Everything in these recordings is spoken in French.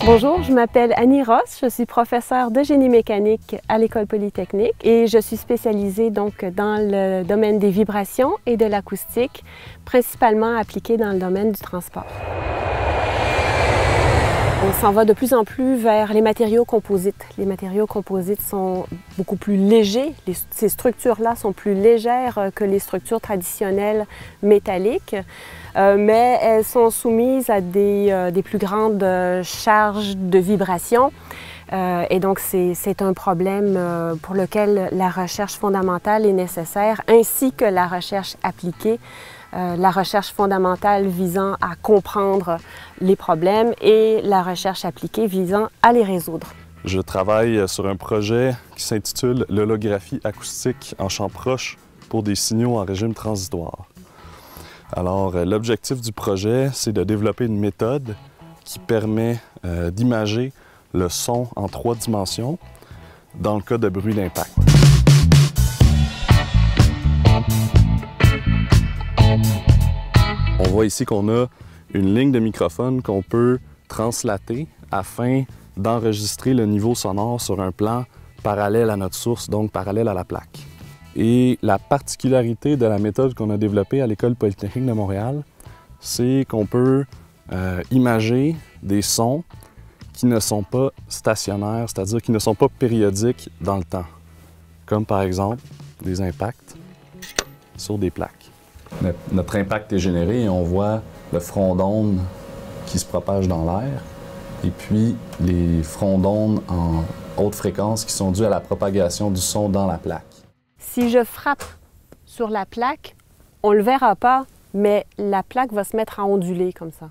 Bonjour, je m'appelle Annie Ross, je suis professeure de génie mécanique à l'École polytechnique et je suis spécialisée donc dans le domaine des vibrations et de l'acoustique, principalement appliquée dans le domaine du transport. On s'en va de plus en plus vers les matériaux composites. Les matériaux composites sont beaucoup plus légers. Ces structures-là sont plus légères que les structures traditionnelles métalliques, mais elles sont soumises à des plus grandes charges de vibration. Et donc, c'est un problème pour lequel la recherche fondamentale est nécessaire, ainsi que la recherche appliquée. La recherche fondamentale visant à comprendre les problèmes et la recherche appliquée visant à les résoudre. Je travaille sur un projet qui s'intitule « L'holographie acoustique en champ proche pour des signaux en régime transitoire ». Alors, l'objectif du projet, c'est de développer une méthode qui permet d'imager le son en 3 dimensions dans le cas de bruit d'impact. On voit ici qu'on a une ligne de microphone qu'on peut translater afin d'enregistrer le niveau sonore sur un plan parallèle à notre source, donc parallèle à la plaque. Et la particularité de la méthode qu'on a développée à l'École polytechnique de Montréal, c'est qu'on peut imager des sons qui ne sont pas stationnaires, c'est-à-dire qui ne sont pas périodiques dans le temps, comme par exemple des impacts sur des plaques. Notre impact est généré et on voit le front d'onde qui se propage dans l'air et puis les fronts d'onde en haute fréquence qui sont dus à la propagation du son dans la plaque. Si je frappe sur la plaque, on ne le verra pas, mais la plaque va se mettre à onduler comme ça.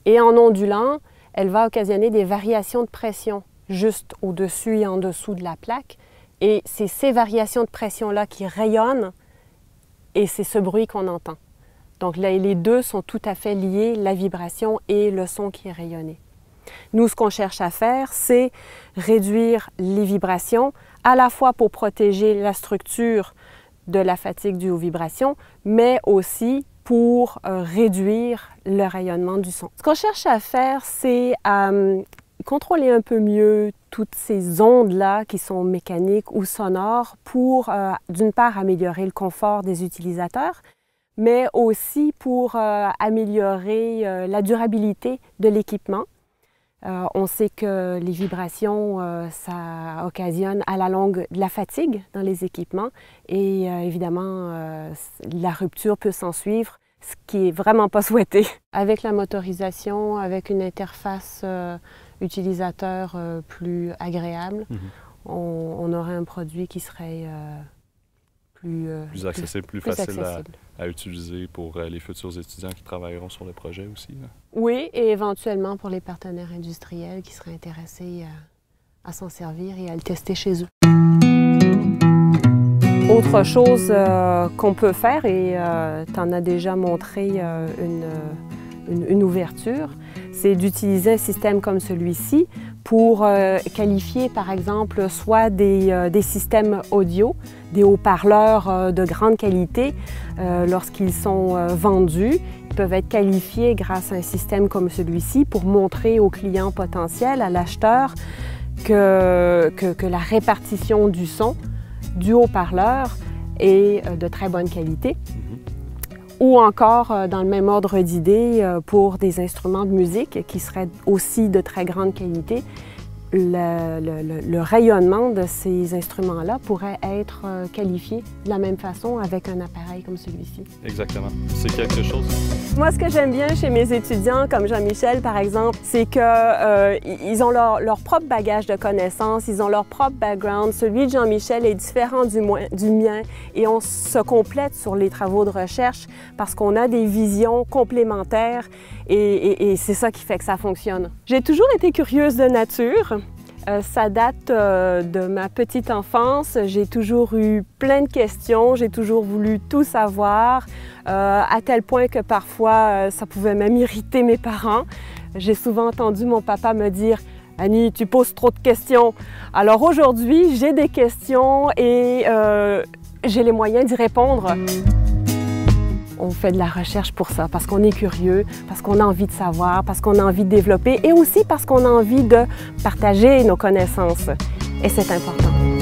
Et en ondulant, elle va occasionner des variations de pression juste au-dessus et en dessous de la plaque. Et c'est ces variations de pression-là qui rayonnent et c'est ce bruit qu'on entend. Donc là, les deux sont tout à fait liés, la vibration et le son qui est rayonné. Nous, ce qu'on cherche à faire, c'est réduire les vibrations, à la fois pour protéger la structure de la fatigue due aux vibrations, mais aussi pour réduire le rayonnement du son. Ce qu'on cherche à faire, c'est contrôler un peu mieux toutes ces ondes-là qui sont mécaniques ou sonores pour, d'une part, améliorer le confort des utilisateurs, mais aussi pour améliorer la durabilité de l'équipement. On sait que les vibrations, ça occasionne à la longue de la fatigue dans les équipements et évidemment, la rupture peut s'en suivre, ce qui est vraiment pas souhaité. Avec la motorisation, avec une interface utilisateur plus agréable, on aurait un produit qui serait plus accessible, plus facile à utiliser pour les futurs étudiants qui travailleront sur le projet aussi. Là. Oui, et éventuellement pour les partenaires industriels qui seraient intéressés à s'en servir et à le tester chez eux. Autre chose qu'on peut faire, et tu en as déjà montré une ouverture, c'est d'utiliser un système comme celui-ci pour qualifier, par exemple, soit des systèmes audio, des haut-parleurs de grande qualité. Lorsqu'ils sont vendus, ils peuvent être qualifiés grâce à un système comme celui-ci pour montrer aux clients potentiels, à l'acheteur, que la répartition du son du haut-parleur est de très bonne qualité. Ou encore, dans le même ordre d'idée, pour des instruments de musique qui seraient aussi de très grande qualité, le rayonnement de ces instruments-là pourrait être qualifié de la même façon avec un appareil comme celui-ci. Exactement. C'est quelque chose. Moi, ce que j'aime bien chez mes étudiants, comme Jean-Michel par exemple, c'est qu'ils ont leur propre bagage de connaissances, ils ont leur propre background. Celui de Jean-Michel est différent du mien et on se complète sur les travaux de recherche parce qu'on a des visions complémentaires et c'est ça qui fait que ça fonctionne. J'ai toujours été curieuse de nature. Ça date de ma petite enfance. J'ai toujours eu plein de questions, j'ai toujours voulu tout savoir, à tel point que parfois ça pouvait même irriter mes parents. J'ai souvent entendu mon papa me dire « Annie, tu poses trop de questions ». Alors aujourd'hui, j'ai des questions et j'ai les moyens d'y répondre. On fait de la recherche pour ça, parce qu'on est curieux, parce qu'on a envie de savoir, parce qu'on a envie de développer et aussi parce qu'on a envie de partager nos connaissances. Et c'est important.